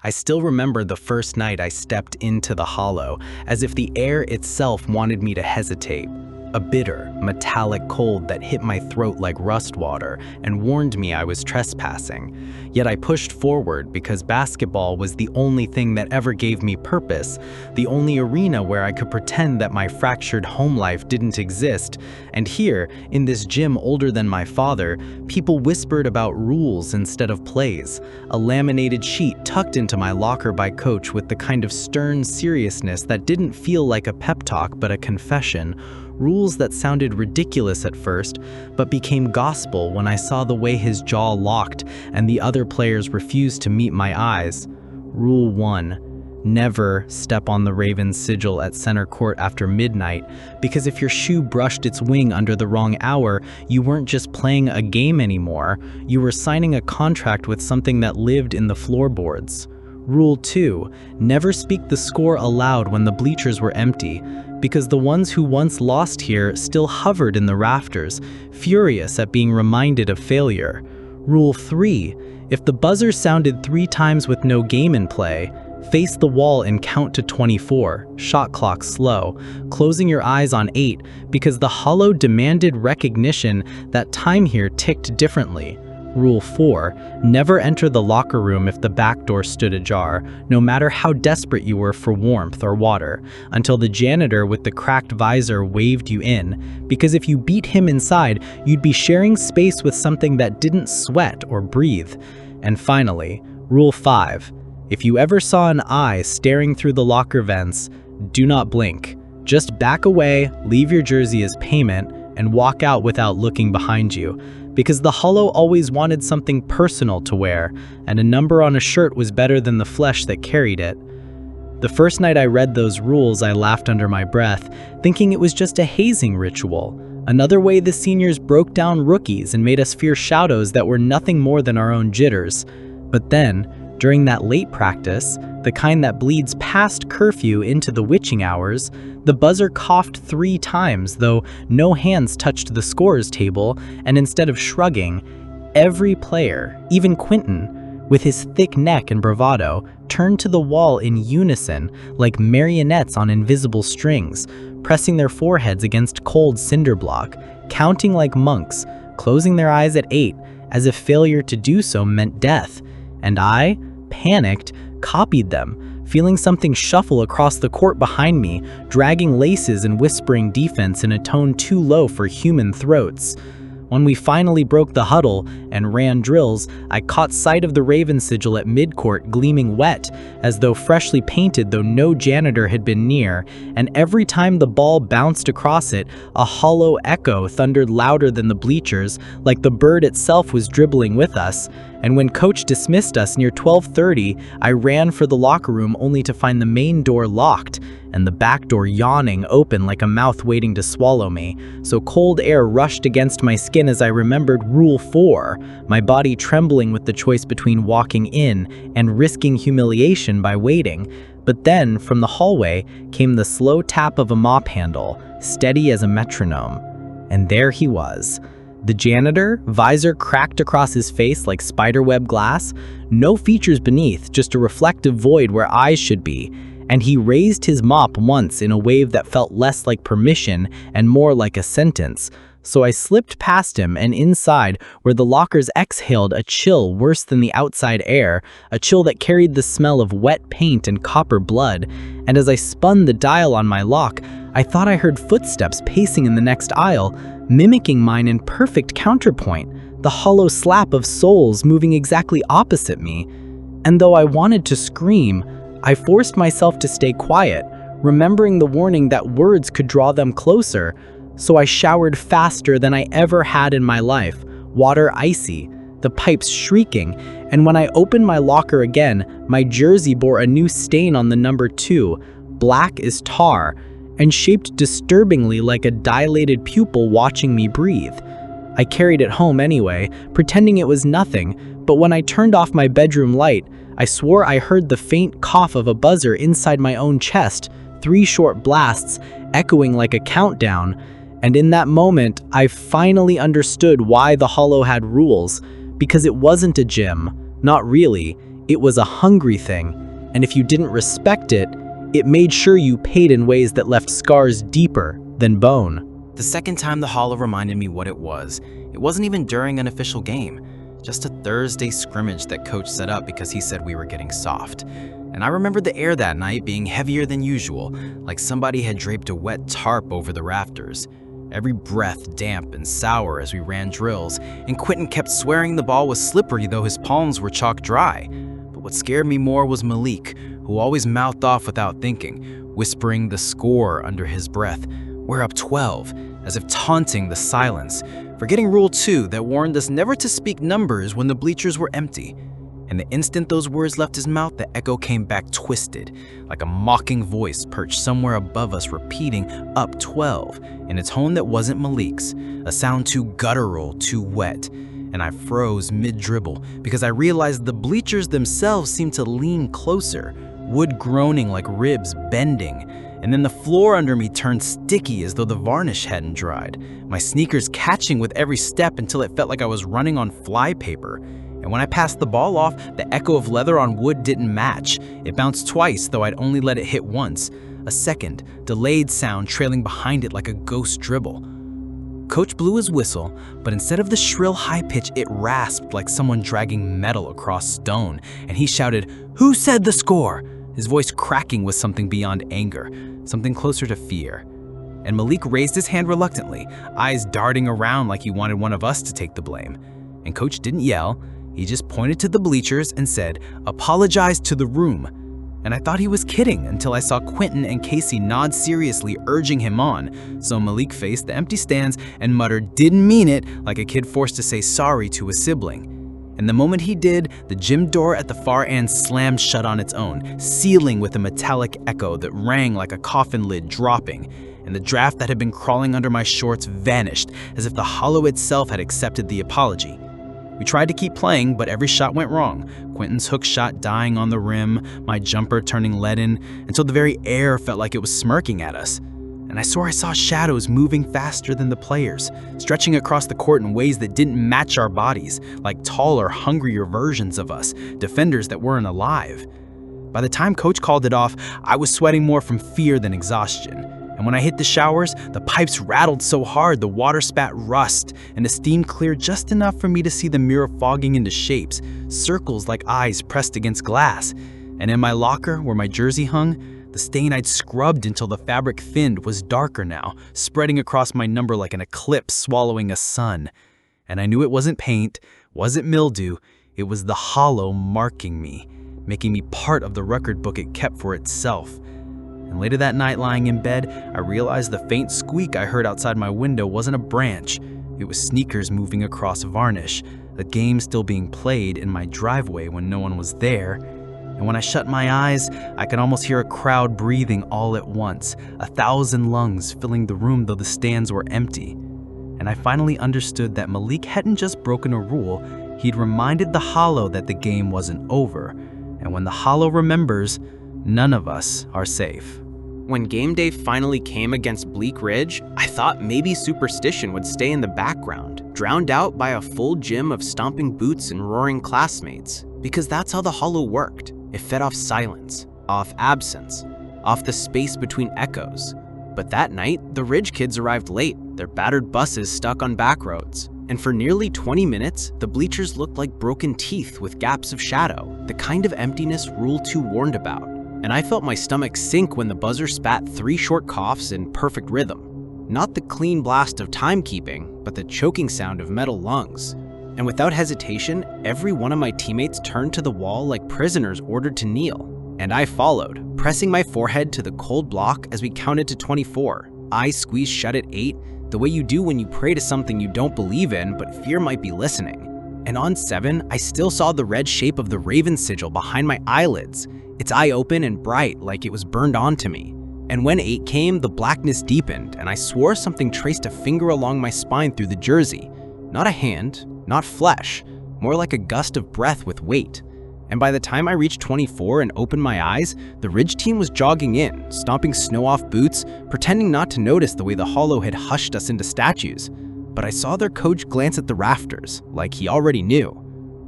I still remember the first night I stepped into the hollow, as if the air itself wanted me to hesitate. A bitter, metallic cold that hit my throat like rust water and warned me I was trespassing. Yet I pushed forward because basketball was the only thing that ever gave me purpose, the only arena where I could pretend that my fractured home life didn't exist. And here, in this gym older than my father, people whispered about rules instead of plays, a laminated sheet tucked into my locker by Coach with the kind of stern seriousness that didn't feel like a pep talk but a confession. Rules that sounded ridiculous at first, but became gospel when I saw the way his jaw locked and the other players refused to meet my eyes. Rule 1. Never step on the Ravens' sigil at center court after midnight, because if your shoe brushed its wing under the wrong hour, you weren't just playing a game anymore, you were signing a contract with something that lived in the floorboards. Rule 2. Never speak the score aloud when the bleachers were empty, because the ones who once lost here still hovered in the rafters, furious at being reminded of failure. Rule 3. If the buzzer sounded 3 times with no game in play, face the wall and count to 24, shot clock slow, closing your eyes on 8, because the hollow demanded recognition that time here ticked differently. Rule 4. Never enter the locker room if the back door stood ajar, no matter how desperate you were for warmth or water, until the janitor with the cracked visor waved you in, because if you beat him inside, you'd be sharing space with something that didn't sweat or breathe. And finally, Rule 5. If you ever saw an eye staring through the locker vents, do not blink. Just back away, leave your jersey as payment, and walk out without looking behind you. Because the hollow always wanted something personal to wear, and a number on a shirt was better than the flesh that carried it. The first night I read those rules, I laughed under my breath, thinking it was just a hazing ritual, another way the seniors broke down rookies and made us fear shadows that were nothing more than our own jitters. But then, during that late practice, the kind that bleeds past curfew into the witching hours, the buzzer coughed 3 times, though no hands touched the scorer's table, and instead of shrugging, every player, even Quentin, with his thick neck and bravado, turned to the wall in unison, like marionettes on invisible strings, pressing their foreheads against cold cinder block, counting like monks, closing their eyes at 8, as if failure to do so meant death. And I, panicked, copied them, feeling something shuffle across the court behind me, dragging laces and whispering defense in a tone too low for human throats. When we finally broke the huddle and ran drills, I caught sight of the Raven sigil at midcourt gleaming wet, as though freshly painted though no janitor had been near, and every time the ball bounced across it, a hollow echo thundered louder than the bleachers, like the bird itself was dribbling with us. And when Coach dismissed us near 12:30, I ran for the locker room only to find the main door locked and the back door yawning open like a mouth waiting to swallow me. So cold air rushed against my skin as I remembered Rule 4, my body trembling with the choice between walking in and risking humiliation by waiting. But then, from the hallway, came the slow tap of a mop handle, steady as a metronome. And there he was. The janitor, visor cracked across his face like spiderweb glass, no features beneath, just a reflective void where eyes should be. And he raised his mop once in a wave that felt less like permission and more like a sentence. So I slipped past him and inside, where the lockers exhaled a chill worse than the outside air, a chill that carried the smell of wet paint and copper blood. And as I spun the dial on my lock, I thought I heard footsteps pacing in the next aisle, mimicking mine in perfect counterpoint, the hollow slap of soles moving exactly opposite me. And though I wanted to scream, I forced myself to stay quiet, remembering the warning that words could draw them closer. So I showered faster than I ever had in my life, water icy, the pipes shrieking, and when I opened my locker again, my jersey bore a new stain on the number 2, black as tar, and shaped disturbingly like a dilated pupil watching me breathe. I carried it home anyway, pretending it was nothing, but when I turned off my bedroom light, I swore I heard the faint cough of a buzzer inside my own chest, 3 short blasts, echoing like a countdown. And in that moment, I finally understood why the hollow had rules, because it wasn't a gym, not really. It was a hungry thing, and if you didn't respect it, it made sure you paid in ways that left scars deeper than bone. The second time the hollow reminded me what it wasn't even during an official game, just a Thursday scrimmage that coach set up because he said we were getting soft. And I remember the air that night being heavier than usual, like somebody had draped a wet tarp over the rafters. Every breath damp and sour as we ran drills, and Quentin kept swearing the ball was slippery though his palms were chalk dry. But what scared me more was Malik, who always mouthed off without thinking, whispering the score under his breath. We're up 12, as if taunting the silence, forgetting Rule 2 that warned us never to speak numbers when the bleachers were empty. And the instant those words left his mouth, the echo came back twisted, like a mocking voice perched somewhere above us repeating, "Up 12," in a tone that wasn't Malik's, a sound too guttural, too wet. And I froze mid-dribble because I realized the bleachers themselves seemed to lean closer, wood groaning like ribs bending. And then the floor under me turned sticky as though the varnish hadn't dried, my sneakers catching with every step until it felt like I was running on flypaper. And when I passed the ball off, the echo of leather on wood didn't match. It bounced twice, though I'd only let it hit once. A second, delayed sound trailing behind it like a ghost dribble. Coach blew his whistle, but instead of the shrill high pitch, it rasped like someone dragging metal across stone, and he shouted, "Who said the score?" His voice cracking with something beyond anger, something closer to fear. And Malik raised his hand reluctantly, eyes darting around like he wanted one of us to take the blame. And Coach didn't yell. He just pointed to the bleachers and said, "Apologize to the room." And I thought he was kidding until I saw Quentin and Casey nod seriously, urging him on. So Malik faced the empty stands and muttered, "Didn't mean it," like a kid forced to say sorry to a sibling. And the moment he did, the gym door at the far end slammed shut on its own, sealing with a metallic echo that rang like a coffin lid dropping. And the draft that had been crawling under my shorts vanished, as if the hollow itself had accepted the apology. We tried to keep playing, but every shot went wrong. Quentin's hook shot dying on the rim, my jumper turning leaden, until the very air felt like it was smirking at us. And I swore I saw shadows moving faster than the players, stretching across the court in ways that didn't match our bodies, like taller, hungrier versions of us, defenders that weren't alive. By the time Coach called it off, I was sweating more from fear than exhaustion. And when I hit the showers, the pipes rattled so hard the water spat rust, and the steam cleared just enough for me to see the mirror fogging into shapes, circles like eyes pressed against glass. And in my locker, where my jersey hung, the stain I'd scrubbed until the fabric thinned was darker now, spreading across my number like an eclipse swallowing a sun. And I knew it wasn't paint, wasn't mildew, it was the hollow marking me, making me part of the record book it kept for itself. And later that night, lying in bed, I realized the faint squeak I heard outside my window wasn't a branch. It was sneakers moving across varnish, a game still being played in my driveway when no one was there. And when I shut my eyes, I could almost hear a crowd breathing all at once, 1,000 lungs filling the room though the stands were empty. And I finally understood that Malik hadn't just broken a rule, he'd reminded the hollow that the game wasn't over. And when the hollow remembers, none of us are safe. When game day finally came against Bleak Ridge, I thought maybe superstition would stay in the background, drowned out by a full gym of stomping boots and roaring classmates. Because that's how the hollow worked. It fed off silence, off absence, off the space between echoes. But that night, the Ridge kids arrived late, their battered buses stuck on back roads. And for nearly 20 minutes, the bleachers looked like broken teeth with gaps of shadow, the kind of emptiness Rule 2 warned about. And I felt my stomach sink when the buzzer spat 3 short coughs in perfect rhythm. Not the clean blast of timekeeping, but the choking sound of metal lungs. And without hesitation, every one of my teammates turned to the wall like prisoners ordered to kneel. And I followed, pressing my forehead to the cold block as we counted to 24, eyes squeezed shut at 8, the way you do when you pray to something you don't believe in but fear might be listening. And on 7, I still saw the red shape of the raven sigil behind my eyelids, its eye open and bright like it was burned onto me. And when 8 came, the blackness deepened, and I swore something traced a finger along my spine through the jersey. Not a hand, not flesh, more like a gust of breath with weight. And by the time I reached 24 and opened my eyes, the Ridge team was jogging in, stomping snow off boots, pretending not to notice the way the hollow had hushed us into statues. But I saw their coach glance at the rafters, like he already knew.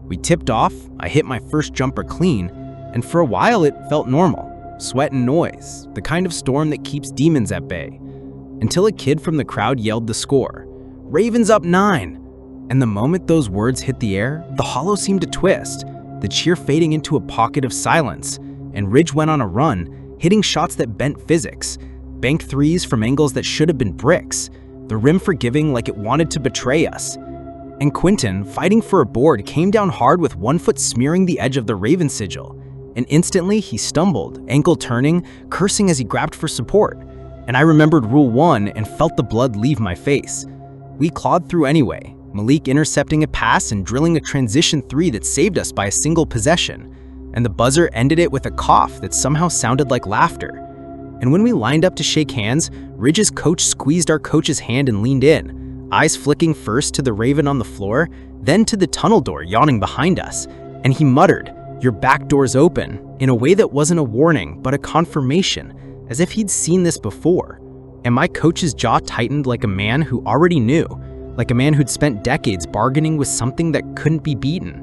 We tipped off, I hit my first jumper clean, and for a while it felt normal. Sweat and noise, the kind of storm that keeps demons at bay. Until a kid from the crowd yelled the score, "Ravens up 9!" And the moment those words hit the air, the hollow seemed to twist, the cheer fading into a pocket of silence, and Ridge went on a run, hitting shots that bent physics, banked threes from angles that should have been bricks, the rim forgiving like it wanted to betray us. And Quentin, fighting for a board, came down hard with one foot smearing the edge of the Raven sigil. And instantly he stumbled, ankle turning, cursing as he grabbed for support. And I remembered Rule 1 and felt the blood leave my face. We clawed through anyway, Malik intercepting a pass and drilling a transition 3 that saved us by a single possession. And the buzzer ended it with a cough that somehow sounded like laughter. And when we lined up to shake hands, Ridge's coach squeezed our coach's hand and leaned in, eyes flicking first to the Raven on the floor, then to the tunnel door yawning behind us. And he muttered, "Your back door's open," in a way that wasn't a warning, but a confirmation, as if he'd seen this before. And my coach's jaw tightened like a man who already knew, like a man who'd spent decades bargaining with something that couldn't be beaten.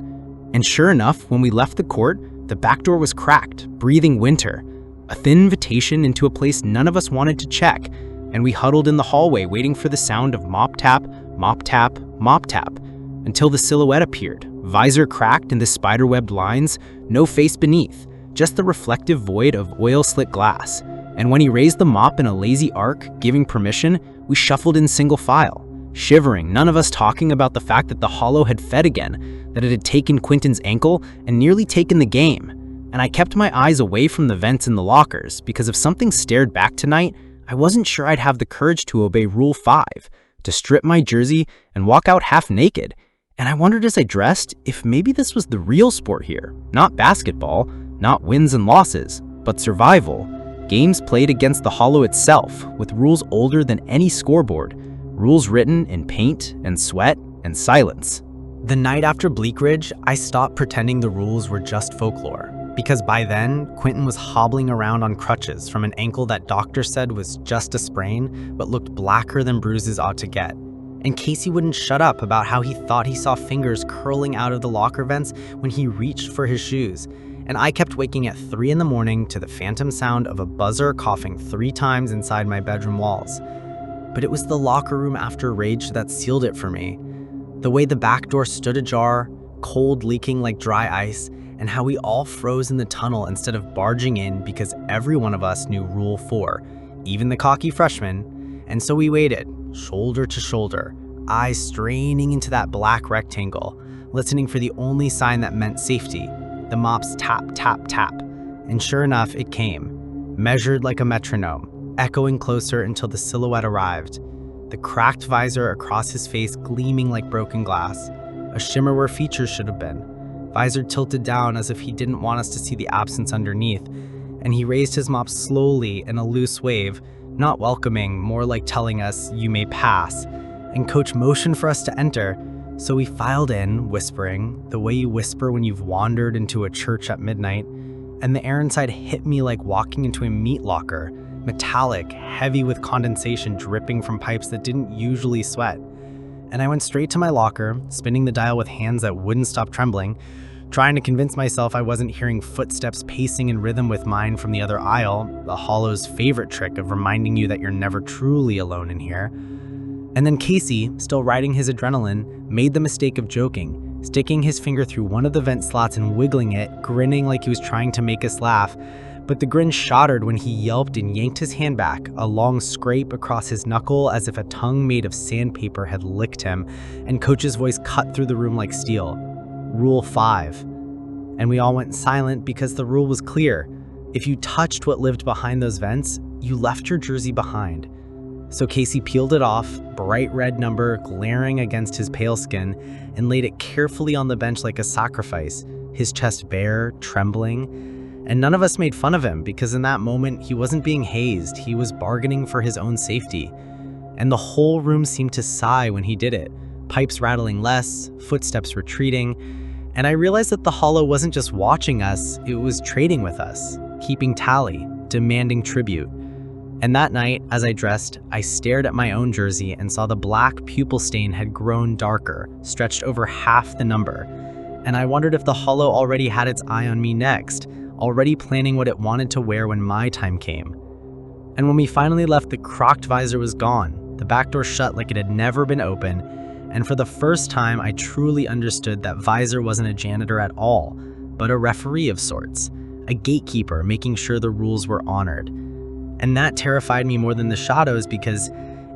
And sure enough, when we left the court, the back door was cracked, breathing winter, a thin invitation into a place none of us wanted to check, and we huddled in the hallway waiting for the sound of mop tap, mop tap, mop tap, until the silhouette appeared, visor cracked into spiderwebbed lines, no face beneath, just the reflective void of oil-slit glass. And when he raised the mop in a lazy arc, giving permission, we shuffled in single file, shivering, none of us talking about the fact that the hollow had fed again, that it had taken Quentin's ankle and nearly taken the game. And I kept my eyes away from the vents in the lockers, because if something stared back tonight, I wasn't sure I'd have the courage to obey Rule 5, to strip my jersey and walk out half naked. And I wondered as I dressed if maybe this was the real sport here, not basketball, not wins and losses, but survival. Games played against the hollow itself, with rules older than any scoreboard, rules written in paint and sweat and silence. The night after Bleak Ridge, I stopped pretending the rules were just folklore, because by then, Quentin was hobbling around on crutches from an ankle that doctors said was just a sprain, but looked blacker than bruises ought to get. And Casey wouldn't shut up about how he thought he saw fingers curling out of the locker vents when he reached for his shoes. And I kept waking at 3 in the morning to the phantom sound of a buzzer coughing 3 times inside my bedroom walls. But it was the locker room after Rage that sealed it for me. The way the back door stood ajar, cold leaking like dry ice, and how we all froze in the tunnel instead of barging in because every one of us knew Rule 4, even the cocky freshman. And so we waited, shoulder to shoulder, eyes straining into that black rectangle, listening for the only sign that meant safety, the mop's tap, tap, tap. And sure enough, it came, measured like a metronome, echoing closer until the silhouette arrived, the cracked visor across his face gleaming like broken glass, a shimmer where features should have been, visor tilted down as if he didn't want us to see the absence underneath, and he raised his mop slowly in a loose wave, not welcoming, more like telling us, "You may pass," and Coach motioned for us to enter, so we filed in, whispering, the way you whisper when you've wandered into a church at midnight, and the air inside hit me like walking into a meat locker, metallic, heavy with condensation dripping from pipes that didn't usually sweat. And I went straight to my locker, spinning the dial with hands that wouldn't stop trembling, trying to convince myself I wasn't hearing footsteps pacing in rhythm with mine from the other aisle, the Hollow's favorite trick of reminding you that you're never truly alone in here. And then Casey, still riding his adrenaline, made the mistake of joking, sticking his finger through one of the vent slots and wiggling it, grinning like he was trying to make us laugh. But the grin shattered when he yelped and yanked his hand back, a long scrape across his knuckle as if a tongue made of sandpaper had licked him, and Coach's voice cut through the room like steel. Rule 5. And we all went silent because the rule was clear. If you touched what lived behind those vents, you left your jersey behind. So Casey peeled it off, bright red number glaring against his pale skin, and laid it carefully on the bench like a sacrifice, his chest bare, trembling. And none of us made fun of him because in that moment he wasn't being hazed, he was bargaining for his own safety. And the whole room seemed to sigh when he did it, pipes rattling less, footsteps retreating. And I realized that the Hollow wasn't just watching us, it was trading with us, keeping tally, demanding tribute. And that night, as I dressed, I stared at my own jersey and saw the black pupil stain had grown darker, stretched over half the number. and I wondered if the Hollow already had its eye on me next, already planning what it wanted to wear when my time came. And when we finally left, the crocked visor was gone, the back door shut like it had never been open, and for the first time I truly understood that Visor wasn't a janitor at all, but a referee of sorts, a gatekeeper making sure the rules were honored. And that terrified me more than the shadows, because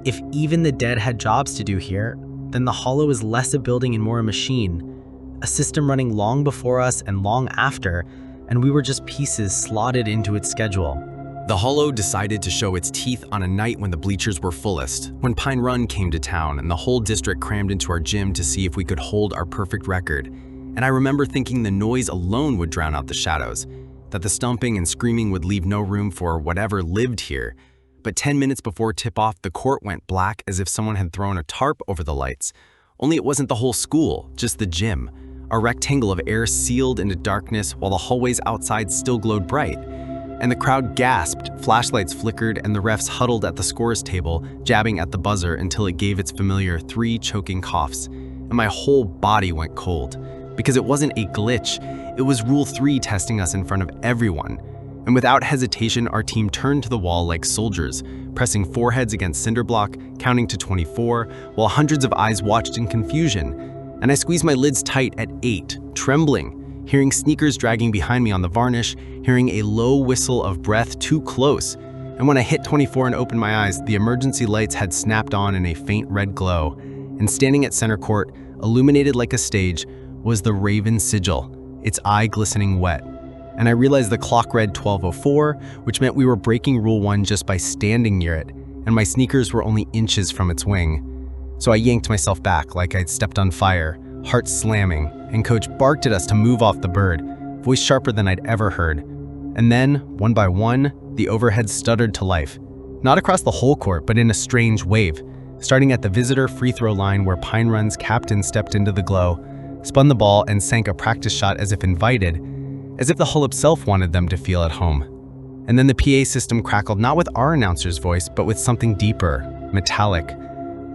if even the dead had jobs to do here, then the Hollow is less a building and more a machine, a system running long before us and long after, and we were just pieces slotted into its schedule. The Hollow decided to show its teeth on a night when the bleachers were fullest, when Pine Run came to town and the whole district crammed into our gym to see if we could hold our perfect record. And I remember thinking the noise alone would drown out the shadows, that the stomping and screaming would leave no room for whatever lived here. But 10 minutes before tip-off, the court went black as if someone had thrown a tarp over the lights. Only it wasn't the whole school, just the gym, a rectangle of air sealed into darkness while the hallways outside still glowed bright. And the crowd gasped, flashlights flickered, and the refs huddled at the scores table, jabbing at the buzzer until it gave its familiar 3 choking coughs. And my whole body went cold, because it wasn't a glitch, it was Rule 3 testing us in front of everyone. And without hesitation, our team turned to the wall like soldiers, pressing foreheads against cinder block, counting to 24, while hundreds of eyes watched in confusion. And I squeezed my lids tight at 8, trembling, hearing sneakers dragging behind me on the varnish, hearing a low whistle of breath too close. And when I hit 24 and opened my eyes, the emergency lights had snapped on in a faint red glow. And standing at center court, illuminated like a stage, was the Raven sigil, its eye glistening wet. And I realized the clock read 12:04, which meant we were breaking Rule 1 just by standing near it, and my sneakers were only inches from its wing. So I yanked myself back like I'd stepped on fire, heart slamming, and Coach barked at us to move off the bird, voice sharper than I'd ever heard. And then, one by one, the overhead stuttered to life. Not across the whole court, but in a strange wave, starting at the visitor free throw line where Pine Run's captain stepped into the glow, spun the ball, and sank a practice shot as if invited, as if the Hull itself wanted them to feel at home. And then the PA system crackled not with our announcer's voice, but with something deeper, metallic.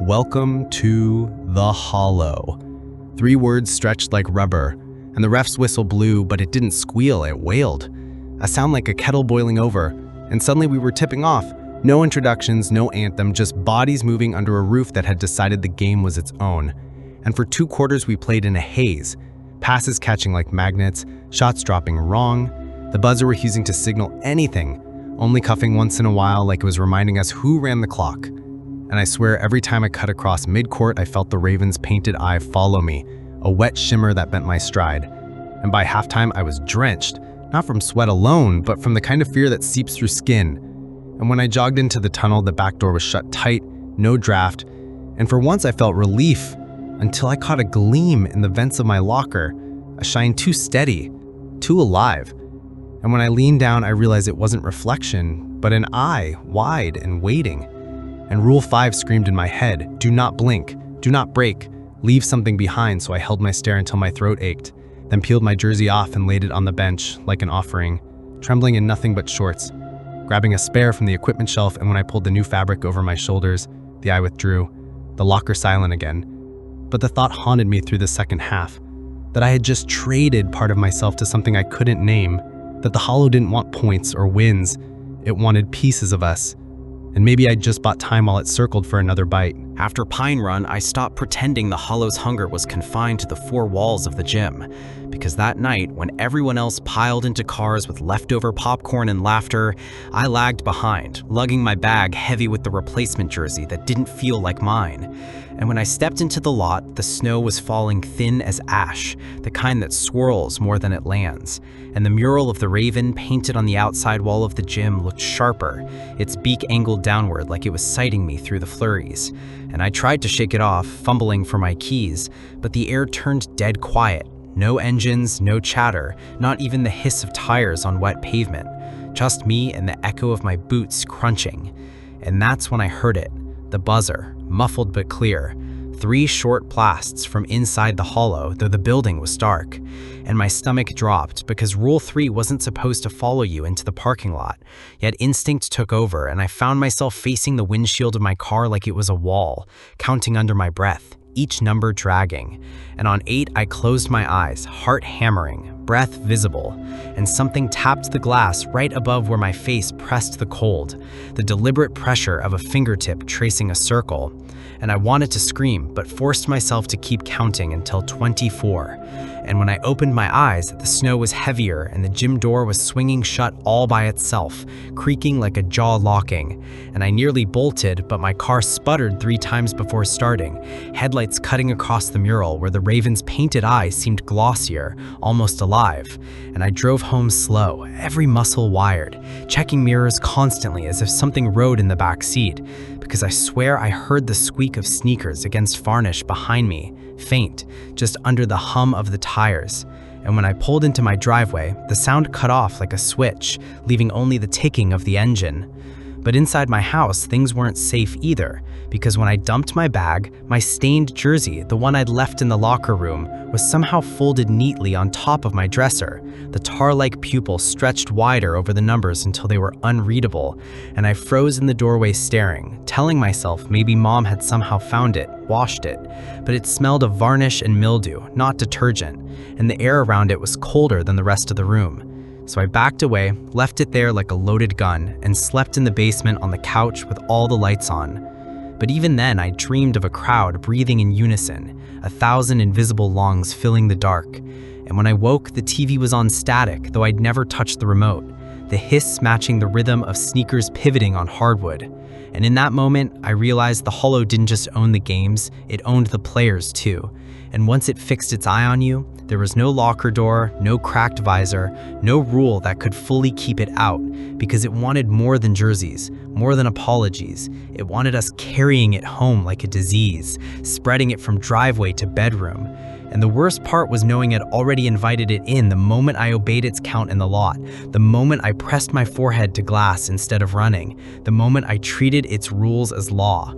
"Welcome to the Hollow." 3 words stretched like rubber, and the ref's whistle blew, but it didn't squeal, it wailed. A sound like a kettle boiling over, and suddenly we were tipping off. No introductions, no anthem, just bodies moving under a roof that had decided the game was its own. And for 2 quarters we played in a haze, passes catching like magnets, shots dropping wrong, the buzzer refusing to signal anything, only cuffing once in a while like it was reminding us who ran the clock. And I swear every time I cut across mid-court, I felt the Ravens' painted eye follow me, a wet shimmer that bent my stride. And by halftime, I was drenched, not from sweat alone, but from the kind of fear that seeps through skin. And when I jogged into the tunnel, the back door was shut tight, no draft, and for once I felt relief, until I caught a gleam in the vents of my locker, a shine too steady, too alive. And when I leaned down, I realized it wasn't reflection, but an eye, wide and waiting. And Rule 5 screamed in my head, "Do not blink, do not break, leave something behind," so I held my stare until my throat ached, then peeled my jersey off and laid it on the bench like an offering, trembling in nothing but shorts, grabbing a spare from the equipment shelf, and when I pulled the new fabric over my shoulders, the eye withdrew, the locker silent again. But the thought haunted me through the second half, that I had just traded part of myself to something I couldn't name, that the Hollow didn't want points or wins, it wanted pieces of us. And maybe I'd just bought time while it circled for another bite. After Pine Run, I stopped pretending the Hollow's hunger was confined to the 4 walls of the gym. Because that night, when everyone else piled into cars with leftover popcorn and laughter, I lagged behind, lugging my bag heavy with the replacement jersey that didn't feel like mine. And when I stepped into the lot, the snow was falling thin as ash, the kind that swirls more than it lands. And the mural of the Raven painted on the outside wall of the gym looked sharper, its beak angled downward like it was sighting me through the flurries. And I tried to shake it off, fumbling for my keys, but the air turned dead quiet. No engines, no chatter, not even the hiss of tires on wet pavement. Just me and the echo of my boots crunching. And that's when I heard it, the buzzer, muffled but clear. 3 short blasts from inside the Hollow, though the building was dark. And my stomach dropped because Rule 3 wasn't supposed to follow you into the parking lot. Yet instinct took over, and I found myself facing the windshield of my car like it was a wall, counting under my breath. each number dragging. And on 8, I closed my eyes, heart hammering, breath visible, and something tapped the glass right above where my face pressed the cold, the deliberate pressure of a fingertip tracing a circle. And I wanted to scream, but forced myself to keep counting until 24. And when I opened my eyes, the snow was heavier and the gym door was swinging shut all by itself, creaking like a jaw locking. And I nearly bolted, but my car sputtered 3 times before starting, headlights cutting across the mural where the Raven's painted eye seemed glossier, almost alive. And I drove home slow, every muscle wired, checking mirrors constantly as if something rode in the back seat, because I swear I heard the squeak of sneakers against varnish behind me, faint, just under the hum of the tires. And when I pulled into my driveway, the sound cut off like a switch, leaving only the ticking of the engine. But inside my house, things weren't safe either, because when I dumped my bag, my stained jersey, the one I'd left in the locker room, was somehow folded neatly on top of my dresser. The tar-like pupil stretched wider over the numbers until they were unreadable, and I froze in the doorway staring, telling myself maybe Mom had somehow found it, washed it. But it smelled of varnish and mildew, not detergent, and the air around it was colder than the rest of the room. So I backed away, left it there like a loaded gun, and slept in the basement on the couch with all the lights on. But even then, I dreamed of a crowd breathing in unison, 1,000 invisible lungs filling the dark. And when I woke, the TV was on static, though I'd never touched the remote, the hiss matching the rhythm of sneakers pivoting on hardwood. And in that moment, I realized the Hollow didn't just own the games, it owned the players too. And once it fixed its eye on you, there was no locker door, no cracked visor, no rule that could fully keep it out, because it wanted more than jerseys, more than apologies. It wanted us carrying it home like a disease, spreading it from driveway to bedroom. And the worst part was knowing I'd already invited it in the moment I obeyed its count in the lot, the moment I pressed my forehead to glass instead of running, the moment I treated its rules as law.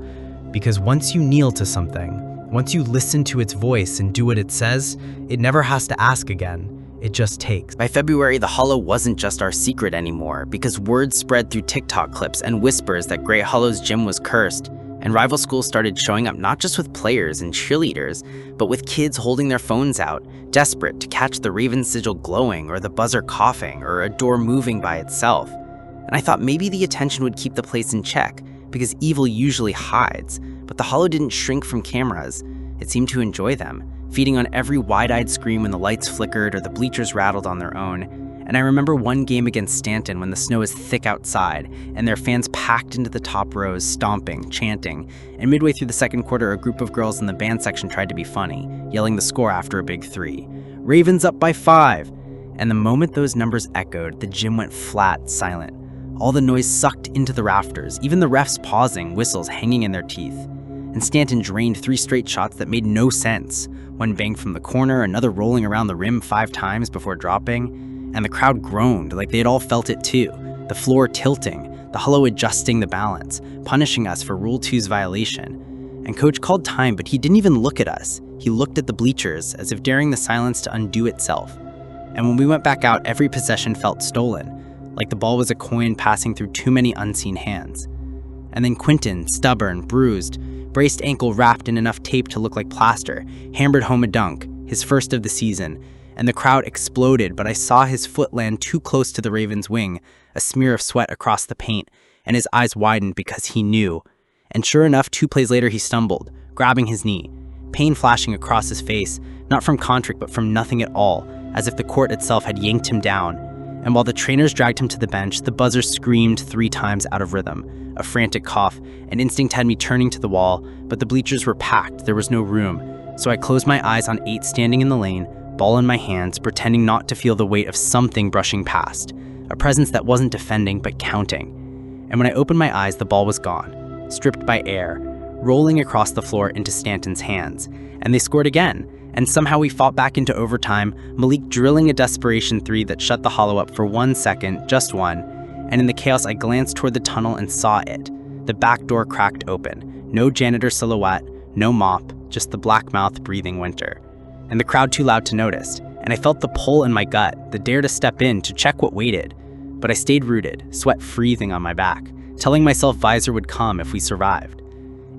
Because once you kneel to something, once you listen to its voice and do what it says, it never has to ask again. It just takes. By February, the Hollow wasn't just our secret anymore, because word spread through TikTok clips and whispers that Great Hollow's gym was cursed, and rival schools started showing up not just with players and cheerleaders, but with kids holding their phones out, desperate to catch the Raven sigil glowing or the buzzer coughing or a door moving by itself. And I thought maybe the attention would keep the place in check, because evil usually hides, but the Hollow didn't shrink from cameras. It seemed to enjoy them, feeding on every wide-eyed scream when the lights flickered or the bleachers rattled on their own. And I remember one game against Stanton when the snow was thick outside, and their fans packed into the top rows, stomping, chanting, and midway through the second quarter, a group of girls in the band section tried to be funny, yelling the score after a big 3. "Ravens up by 5! And the moment those numbers echoed, the gym went flat, silent. All the noise sucked into the rafters, even the refs pausing, whistles hanging in their teeth. And Stanton drained 3 straight shots that made no sense. One banged from the corner, another rolling around the rim 5 times before dropping. And the crowd groaned like they had all felt it too. The floor tilting, the Hollow adjusting the balance, punishing us for Rule 2's violation. And Coach called time, but he didn't even look at us. He looked at the bleachers, as if daring the silence to undo itself. And when we went back out, every possession felt stolen, like the ball was a coin passing through too many unseen hands. And then Quentin, stubborn, bruised, braced ankle wrapped in enough tape to look like plaster, hammered home a dunk, his first of the season, and the crowd exploded, but I saw his foot land too close to the Raven's wing, a smear of sweat across the paint, and his eyes widened because he knew. And sure enough, 2 plays later he stumbled, grabbing his knee, pain flashing across his face, not from contrict but from nothing at all, as if the court itself had yanked him down. And while the trainers dragged him to the bench, the buzzer screamed 3 times out of rhythm, a frantic cough, and instinct had me turning to the wall, but the bleachers were packed, there was no room. So I closed my eyes on 8 standing in the lane, ball in my hands, pretending not to feel the weight of something brushing past, a presence that wasn't defending but counting. And when I opened my eyes, the ball was gone, stripped by air, rolling across the floor into Stanton's hands. And they scored again, and somehow we fought back into overtime, Malik drilling a desperation 3 that shut the Hollow up for 1 second, just one, and in the chaos I glanced toward the tunnel and saw it. The back door cracked open, no janitor silhouette, no mop, just the black mouth breathing winter. And the crowd too loud to notice, and I felt the pull in my gut, the dare to step in to check what waited. But I stayed rooted, sweat freezing on my back, telling myself Visor would come if we survived.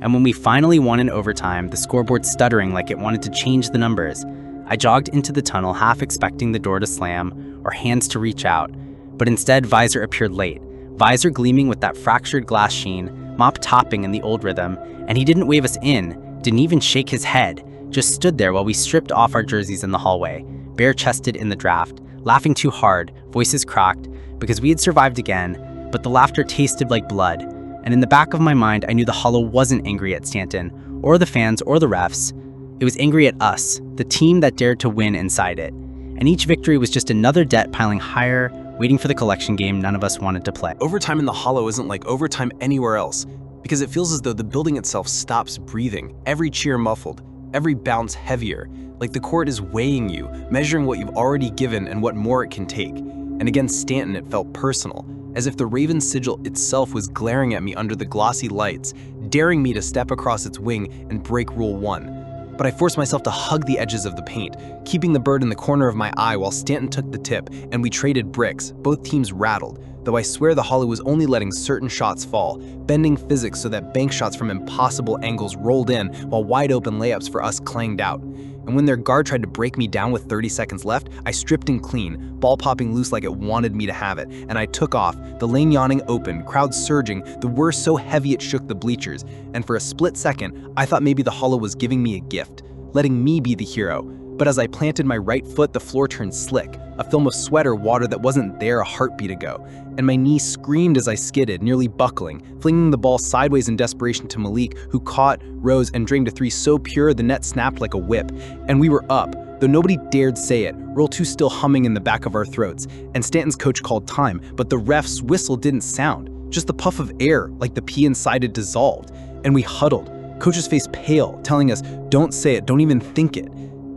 And when we finally won in overtime, the scoreboard stuttering like it wanted to change the numbers, I jogged into the tunnel half expecting the door to slam or hands to reach out. But instead, Visor appeared late, Visor gleaming with that fractured glass sheen, mop topping in the old rhythm, and he didn't wave us in, didn't even shake his head, just stood there while we stripped off our jerseys in the hallway, bare-chested in the draft, laughing too hard, voices cracked, because we had survived again, but the laughter tasted like blood. And in the back of my mind, I knew the Hollow wasn't angry at Stanton, or the fans, or the refs. It was angry at us, the team that dared to win inside it. And each victory was just another debt piling higher, waiting for the collection game none of us wanted to play. Overtime in the Hollow isn't like overtime anywhere else, because it feels as though the building itself stops breathing, every cheer muffled, every bounce heavier, like the court is weighing you, measuring what you've already given and what more it can take. And against Stanton, it felt personal, as if the Raven sigil itself was glaring at me under the glossy lights, daring me to step across its wing and break Rule 1. But I forced myself to hug the edges of the paint, keeping the bird in the corner of my eye while Stanton took the tip and we traded bricks, both teams rattled, though I swear the Hollow was only letting certain shots fall, bending physics so that bank shots from impossible angles rolled in while wide open layups for us clanged out. And when their guard tried to break me down with 30 seconds left, I stripped in clean, ball popping loose like it wanted me to have it, and I took off, the lane yawning open, crowd surging, the whir so heavy it shook the bleachers, and for a split second, I thought maybe the Hollow was giving me a gift, letting me be the hero. But as I planted my right foot, the floor turned slick, a film of sweat or water that wasn't there a heartbeat ago, and my knee screamed as I skidded, nearly buckling, flinging the ball sideways in desperation to Malik, who caught, rose, and drained a three so pure the net snapped like a whip, and we were up, though nobody dared say it, Rule 2 still humming in the back of our throats, and Stanton's coach called time, but the ref's whistle didn't sound, just the puff of air, like the pee inside it dissolved, and we huddled, coach's face pale, telling us, don't say it, don't even think it.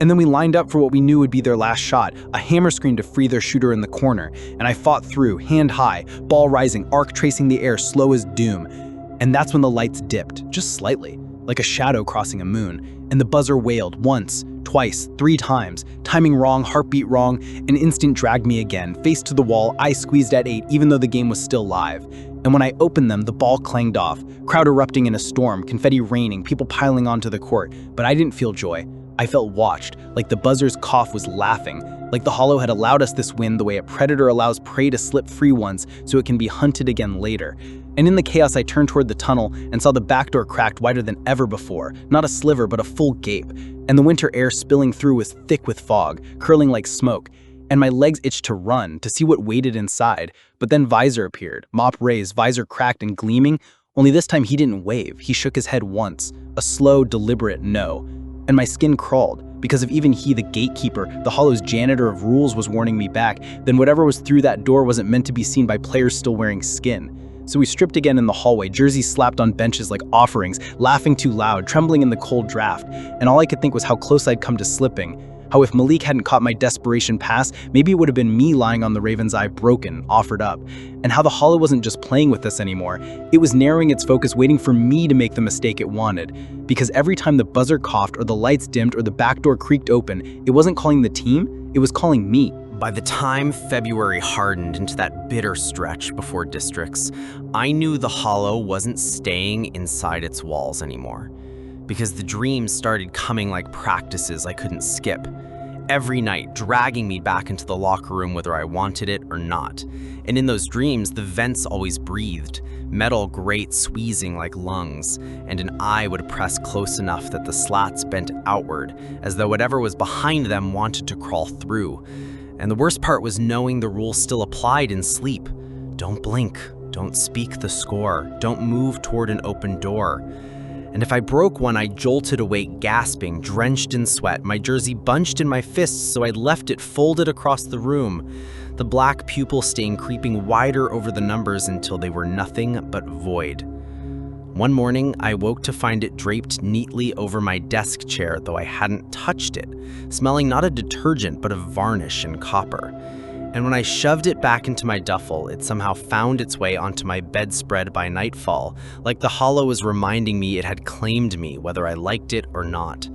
And then we lined up for what we knew would be their last shot, a hammer screen to free their shooter in the corner, and I fought through, hand high, ball rising, arc tracing the air slow as doom. And that's when the lights dipped, just slightly, like a shadow crossing a moon, and the buzzer wailed once, twice, 3 times, timing wrong, heartbeat wrong, an instant dragged me again, face to the wall, eyes squeezed at 8 even though the game was still live. And when I opened them, the ball clanged off, crowd erupting in a storm, confetti raining, people piling onto the court, but I didn't feel joy. I felt watched, like the buzzer's cough was laughing, like the Hollow had allowed us this win the way a predator allows prey to slip free once so it can be hunted again later. And in the chaos, I turned toward the tunnel and saw the back door cracked wider than ever before, not a sliver but a full gape, and the winter air spilling through was thick with fog, curling like smoke, and my legs itched to run, to see what waited inside, but then Visor appeared, mop raised, visor cracked and gleaming, only this time he didn't wave, he shook his head once, a slow, deliberate no. And my skin crawled, because if even he, the gatekeeper, the Hollow's janitor of rules, was warning me back, then whatever was through that door wasn't meant to be seen by players still wearing skin. So we stripped again in the hallway, jerseys slapped on benches like offerings, laughing too loud, trembling in the cold draft, and all I could think was how close I'd come to slipping. How if Malik hadn't caught my desperation pass, maybe it would have been me lying on the Raven's eye broken, offered up. And how the Hollow wasn't just playing with us anymore, it was narrowing its focus, waiting for me to make the mistake it wanted. Because every time the buzzer coughed or the lights dimmed or the back door creaked open, it wasn't calling the team, it was calling me. By the time February hardened into that bitter stretch before districts, I knew the Hollow wasn't staying inside its walls anymore. Because the dreams started coming like practices I couldn't skip. Every night, dragging me back into the locker room whether I wanted it or not. And in those dreams, the vents always breathed, metal grates squeezing like lungs, and an eye would press close enough that the slats bent outward, as though whatever was behind them wanted to crawl through. And the worst part was knowing the rule still applied in sleep. Don't blink, don't speak the score, don't move toward an open door. And if I broke one, I jolted awake, gasping, drenched in sweat, my jersey bunched in my fists so I'd left it folded across the room, the black pupil stain creeping wider over the numbers until they were nothing but void. One morning, I woke to find it draped neatly over my desk chair, though I hadn't touched it, smelling not of detergent but of varnish and copper. And when I shoved it back into my duffel, it somehow found its way onto my bedspread by nightfall, like the Hollow was reminding me it had claimed me, whether I liked it or not.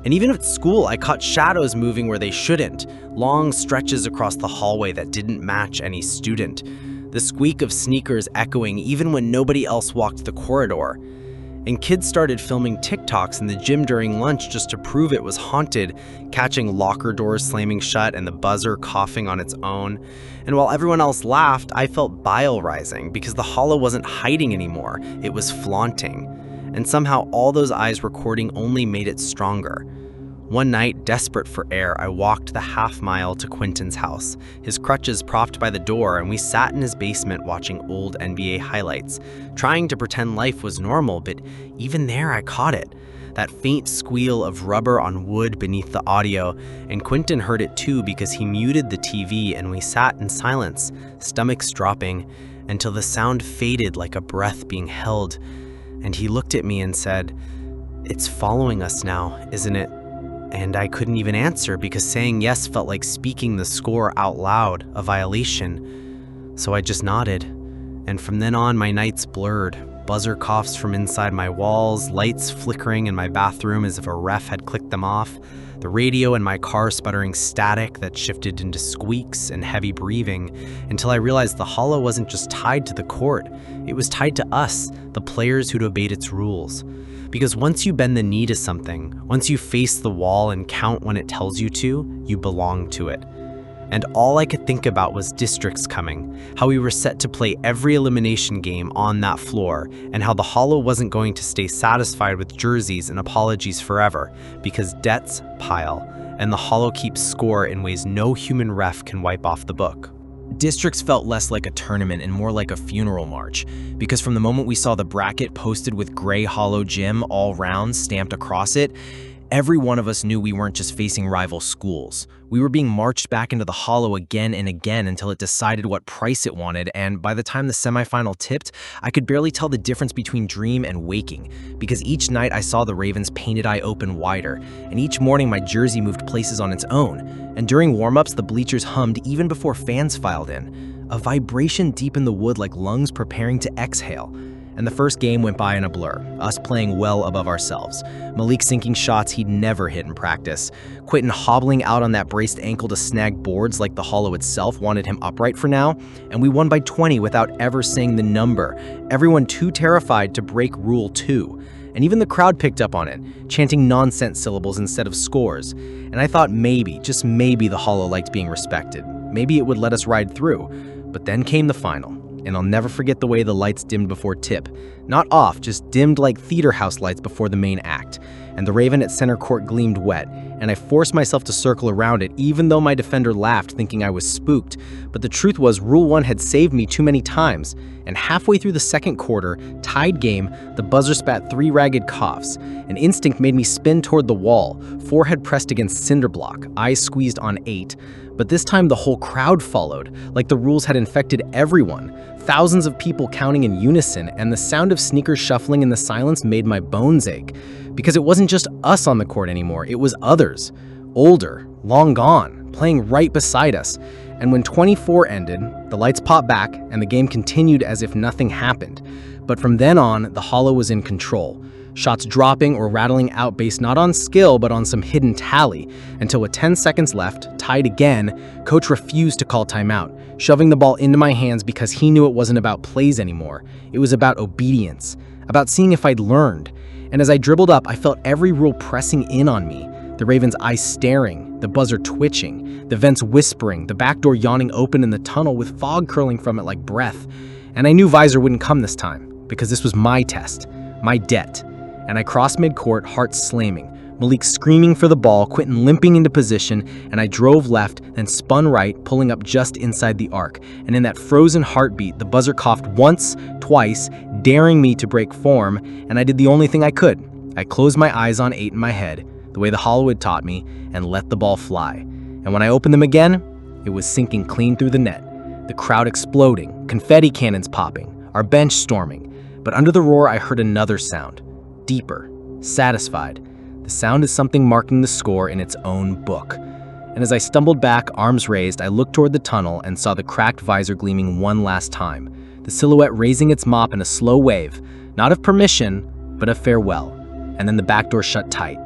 And even at school, I caught shadows moving where they shouldn't, long stretches across the hallway that didn't match any student, the squeak of sneakers echoing even when nobody else walked the corridor. And kids started filming TikToks in the gym during lunch just to prove it was haunted, catching locker doors slamming shut and the buzzer coughing on its own. And while everyone else laughed, I felt bile rising because the hollow wasn't hiding anymore, it was flaunting. And somehow all those eyes recording only made it stronger. One night, desperate for air, I walked the half-mile to Quentin's house, his crutches propped by the door, and we sat in his basement watching old NBA highlights, trying to pretend life was normal, but even there I caught it. That faint squeal of rubber on wood beneath the audio, and Quentin heard it too because he muted the TV and we sat in silence, stomachs dropping, until the sound faded like a breath being held. And he looked at me and said, "It's following us now, isn't it?" And I couldn't even answer because saying yes felt like speaking the score out loud, a violation. So I just nodded. And from then on, my nights blurred. Buzzer coughs from inside my walls, lights flickering in my bathroom as if a ref had clicked them off, the radio in my car sputtering static that shifted into squeaks and heavy breathing, until I realized the hollow wasn't just tied to the court, it was tied to us, the players who'd obeyed its rules. Because once you bend the knee to something, once you face the wall and count when it tells you to, you belong to it. And all I could think about was districts coming, how we were set to play every elimination game on that floor, and how the hollow wasn't going to stay satisfied with jerseys and apologies forever, because debts pile, and the hollow keeps score in ways no human ref can wipe off the book. Districts felt less like a tournament and more like a funeral march, because from the moment we saw the bracket posted with gray hollow gym all rounds stamped across it, every one of us knew we weren't just facing rival schools. We were being marched back into the hollow again and again until it decided what price it wanted, and by the time the semifinal tipped, I could barely tell the difference between dream and waking, because each night I saw the Ravens' painted eye open wider, and each morning my jersey moved places on its own, and during warm-ups the bleachers hummed even before fans filed in, a vibration deep in the wood like lungs preparing to exhale. And the first game went by in a blur, us playing well above ourselves. Malik sinking shots he'd never hit in practice. Quentin hobbling out on that braced ankle to snag boards like the hollow itself wanted him upright for now. And we won by 20 without ever saying the number. Everyone too terrified to break Rule 2. And even the crowd picked up on it, chanting nonsense syllables instead of scores. And I thought maybe, just maybe the hollow liked being respected. Maybe it would let us ride through. But then came the final. And I'll never forget the way the lights dimmed before tip. Not off, just dimmed like theater house lights before the main act. And the Raven at center court gleamed wet, and I forced myself to circle around it even though my defender laughed thinking I was spooked. But the truth was Rule 1 had saved me too many times. And halfway through the second quarter, tied game, the buzzer spat 3 ragged coughs. An instinct made me spin toward the wall, forehead pressed against cinder block, eyes squeezed on 8. But this time the whole crowd followed, like the rules had infected everyone. Thousands of people counting in unison, and the sound of sneakers shuffling in the silence made my bones ache. Because it wasn't just us on the court anymore, it was others. Older, long gone, playing right beside us. And when 24 ended, the lights popped back and the game continued as if nothing happened. But from then on, the hollow was in control. Shots dropping or rattling out based not on skill but on some hidden tally, until with 10 seconds left, tied again, coach refused to call timeout, shoving the ball into my hands because he knew it wasn't about plays anymore. It was about obedience, about seeing if I'd learned. And as I dribbled up, I felt every rule pressing in on me. The Ravens' eyes staring, the buzzer twitching, the vents whispering, the back door yawning open in the tunnel with fog curling from it like breath. And I knew Visor wouldn't come this time, because this was my test, my debt. And I crossed midcourt, heart slamming, Malik screaming for the ball, Quentin limping into position, and I drove left, then spun right, pulling up just inside the arc. And in that frozen heartbeat, the buzzer coughed once, twice, daring me to break form, and I did the only thing I could. I closed my eyes on 8 in my head, the way the hollow had taught me, and let the ball fly. And when I opened them again, it was sinking clean through the net. The crowd exploding, confetti cannons popping, our bench storming. But under the roar, I heard another sound. Deeper, satisfied. The sound is something marking the score in its own book. And as I stumbled back, arms raised, I looked toward the tunnel and saw the cracked visor gleaming one last time, the silhouette raising its mop in a slow wave, not of permission, but of farewell. And then the back door shut tight.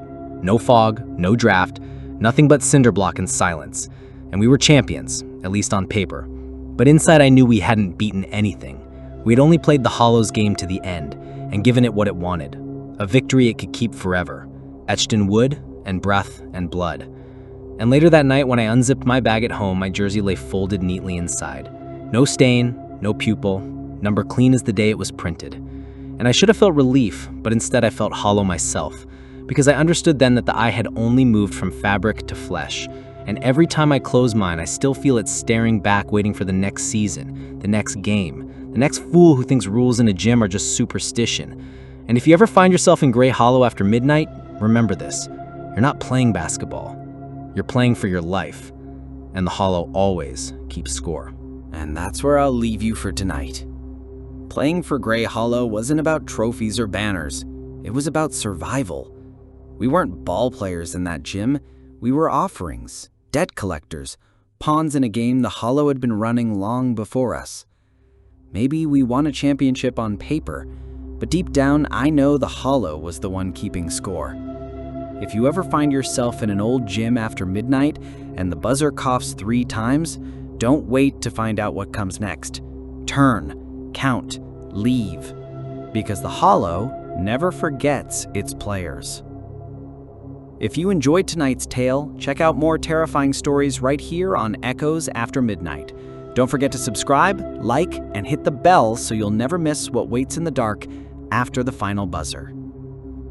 No fog, no draft, nothing but cinder block and silence. And we were champions, at least on paper. But inside I knew we hadn't beaten anything. We had only played the Hollows game to the end, and given it what it wanted. A victory it could keep forever, etched in wood and breath and blood. And later that night, when I unzipped my bag at home, my jersey lay folded neatly inside. No stain, no pupil, number clean as the day it was printed. And I should have felt relief, but instead I felt hollow myself, because I understood then that the eye had only moved from fabric to flesh. And every time I close mine, I still feel it staring back, waiting for the next season, the next game, the next fool who thinks rules in a gym are just superstition. And if you ever find yourself in Gray Hollow after midnight, remember this: you're not playing basketball. You're playing for your life. And the Hollow always keeps score. And that's where I'll leave you for tonight. Playing for Gray Hollow wasn't about trophies or banners. It was about survival. We weren't ball players in that gym. We were offerings, debt collectors, pawns in a game the Hollow had been running long before us. Maybe we won a championship on paper, but deep down, I know the Hollow was the one keeping score. If you ever find yourself in an old gym after midnight and the buzzer coughs 3 times, don't wait to find out what comes next. Turn, count, leave, because the Hollow never forgets its players. If you enjoyed tonight's tale, check out more terrifying stories right here on Echoes After Midnight. Don't forget to subscribe, like, and hit the bell so you'll never miss what waits in the dark after the final buzzer.